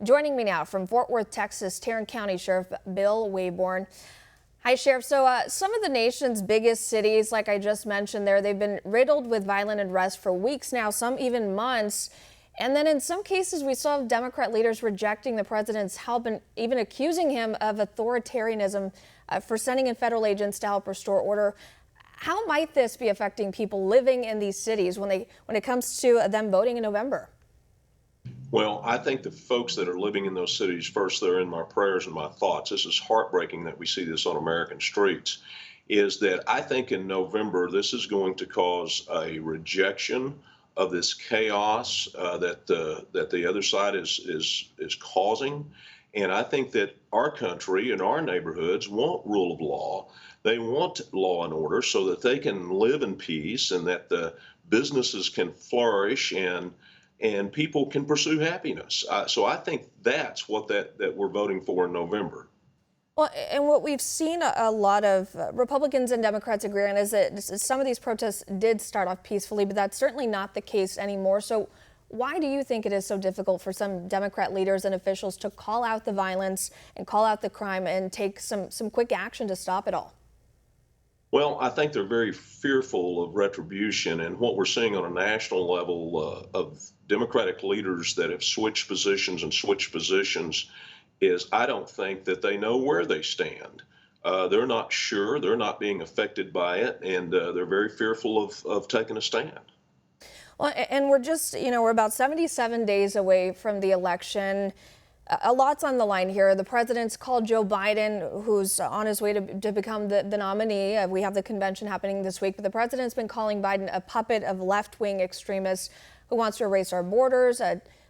Joining me now from Fort Worth, Texas, Tarrant County Sheriff Bill Waybourn. Hi, Sheriff. So some of the nation's biggest cities, like I just mentioned there, they've been riddled with violent unrest for weeks now, some even months. And then in some cases, we saw Democrat leaders rejecting the president's help and even accusing him of authoritarianism for sending in federal agents to help restore order. How might this be affecting people living in these cities when it comes to them voting in November? Well, I think the folks that are living in those cities, first, they're in my prayers and my thoughts. This is heartbreaking that we see this on American streets. Is that I think in November, this is going to cause a rejection of this chaos that the other side is causing. And I think that our country and our neighborhoods want rule of law. They want law and order so that they can live in peace and that the businesses can flourish and people can pursue happiness. So I think that's what that we're voting for in November. Well, and what we've seen a lot of Republicans and Democrats agree on is that some of these protests did start off peacefully, but that's certainly not the case anymore. So why do you think it is so difficult for some Democrat leaders and officials to call out the violence and call out the crime and take some quick action to stop it all? Well, I think they're very fearful of retribution, and what we're seeing on a national level of Democratic leaders that have switched positions is I don't think that they know where they stand. They're not sure, they're not being affected by it, and they're very fearful of taking a stand. Well, and we're about 77 days away from the election. A lot's on the line here. The president's called Joe Biden, who's on his way to become the nominee. We have the convention happening this week, but the president's been calling Biden a puppet of left-wing extremists who wants to erase our borders,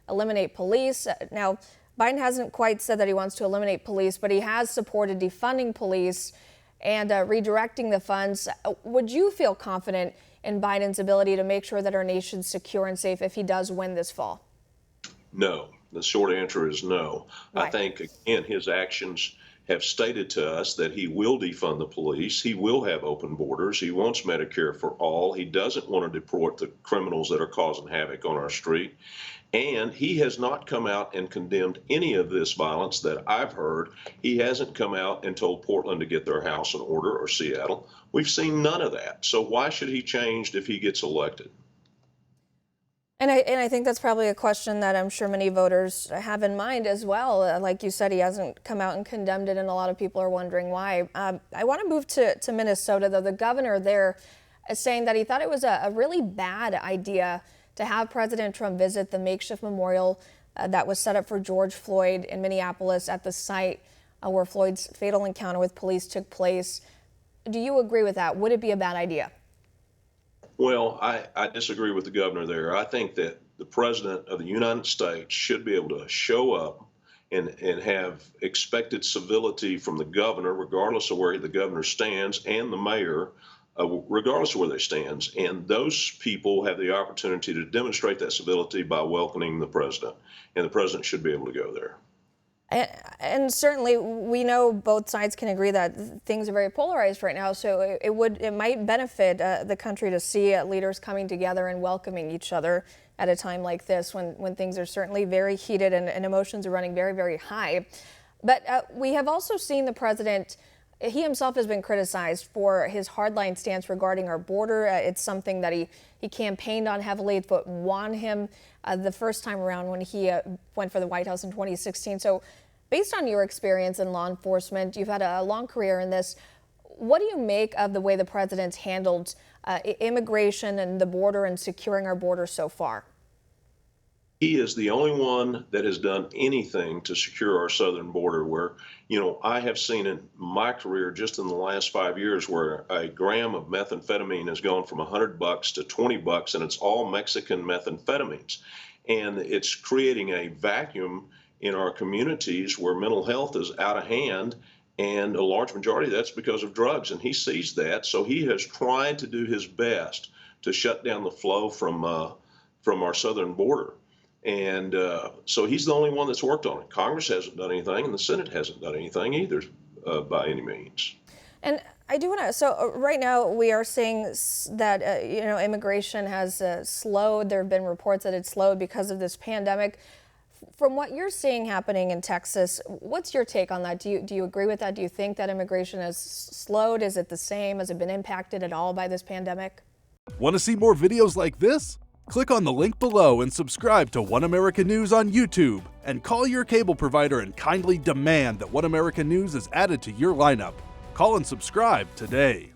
eliminate police. Now, Biden hasn't quite said that he wants to eliminate police, but he has supported defunding police and redirecting the funds. Would you feel confident in Biden's ability to make sure that our nation's secure and safe if he does win this fall? No. The short answer is no. Why? I think, again, his actions have stated to us that he will defund the police. He will have open borders. He wants Medicare for all. He doesn't want to deport the criminals that are causing havoc on our street. And he has not come out and condemned any of this violence that I've heard. He hasn't come out and told Portland to get their house in order or Seattle. We've seen none of that. So why should he change if he gets elected? And I think that's probably a question that I'm sure many voters have in mind as well. Like you said, he hasn't come out and condemned it, and a lot of people are wondering why. I want to move to Minnesota, though. The governor there is saying that he thought it was a really bad idea to have President Trump visit the makeshift memorial that was set up for George Floyd in Minneapolis at the site where Floyd's fatal encounter with police took place. Do you agree with that? Would it be a bad idea? Well, I disagree with the governor there. I think that the president of the United States should be able to show up and have expected civility from the governor, regardless of where the governor stands, and the mayor, regardless of where they stand. And those people have the opportunity to demonstrate that civility by welcoming the president, and the president should be able to go there. And certainly, we know both sides can agree that things are very polarized right now. So it might benefit the country to see leaders coming together and welcoming each other at a time like this, when things are certainly very heated and emotions are running very, very high. But we have also seen the president. He himself has been criticized for his hardline stance regarding our border. It's something that he campaigned on heavily, but won him the first time around when he went for the White House in 2016. So based on your experience in law enforcement, you've had a long career in this. What do you make of the way the president's handled immigration and the border and securing our border so far? He is the only one that has done anything to secure our southern border where, I have seen in my career just in the last 5 years where a gram of methamphetamine has gone from $100 to $20, and it's all Mexican methamphetamines. And it's creating a vacuum in our communities where mental health is out of hand, and a large majority of that's because of drugs. And he sees that, so he has tried to do his best to shut down the flow from our southern border. And so he's the only one that's worked on it. Congress hasn't done anything, and the Senate hasn't done anything either by any means. And I do want to, so right now we are seeing that, immigration has slowed. There have been reports that it's slowed because of this pandemic. From what you're seeing happening in Texas, what's your take on that? Do you agree with that? Do you think that immigration has slowed? Is it the same? Has it been impacted at all by this pandemic? Want to see more videos like this? Click on the link below and subscribe to One America News on YouTube. And call your cable provider and kindly demand that One America News is added to your lineup. Call and subscribe today.